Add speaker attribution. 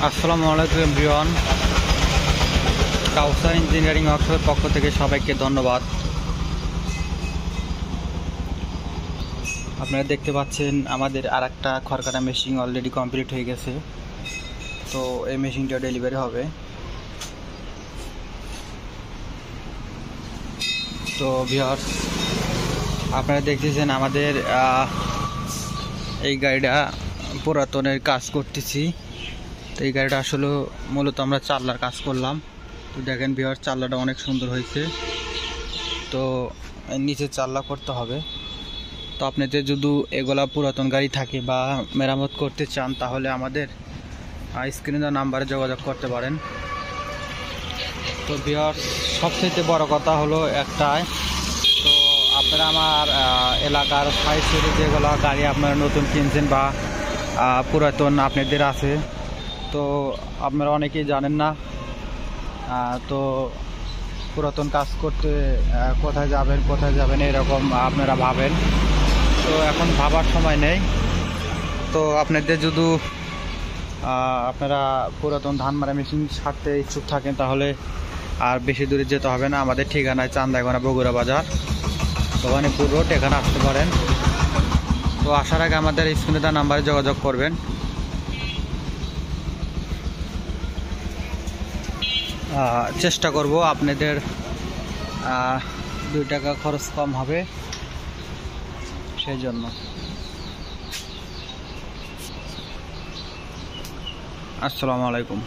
Speaker 1: আসসালামু আলাইকুম এভরিওয়ান। কাউসার ইঞ্জিনিয়ারিং ওয়ার্কশপের পক্ষ থেকে সবাইকে ধন্যবাদ। আপনারা দেখতে পাচ্ছেন আমাদের আরেকটা খড়কাটা মেশিন অলরেডি কমপ্লিট হয়ে গেছে। তো এই মেশিনটা ডেলিভারি হবে। তো ভিউয়ার্স, আপনারা দেখতেছেন আমাদের এই গাড়িটা পুরাতনের কাজ করতেছি। তো এই গাড়িটা আসলে মূলত আমরা চাল্লার কাজ করলাম। তো দেখেন ভিউয়ার্স, চাল্লাটা অনেক সুন্দর হয়েছে। তো নিচে চাল্লা করতে হবে। তো আপনাদের যদি এগুলা পুরাতন গাড়ি থাকে বা মেরামত করতে চান তাহলে আমাদের স্ক্রিনে দেওয়া নাম্বারে যোগাযোগ করতে পারেন। তো ভিউয়ার্স, সবচেয়ে বড় কথা হলো একটাই, তো আপনারা আমার এলাকার সাইডে যেগুলো গাড়ি আপনারা নতুন কিনছেন বা পুরাতন আপনাদের আছে, তো আপনারা অনেকেই জানেন না। তো পুরাতন কাজ করতে কোথায় যাবেন এরকম আপনারা ভাবেন। তো এখন ভাবার সময় নেই। তো আপনাদের যদি আপনারা পুরাতন ধান মারা মেশিন ছাড়তে ইচ্ছুক থাকেন তাহলে আর বেশি দূরে যেতে হবে না। আমাদের ঠিকানায় চান্দাইগোনা বগুড়া বাজার, ভবানীপুর রোড, এখানে আসতে পারেন। তো আসার আগে আমাদের স্ক্রিনে দেওয়া নাম্বারে যোগাযোগ করবেন। চেষ্টা করব আপনাদের 2 টাকা খরচ কম হবে, সেই জন্য। আসসালামু আলাইকুম।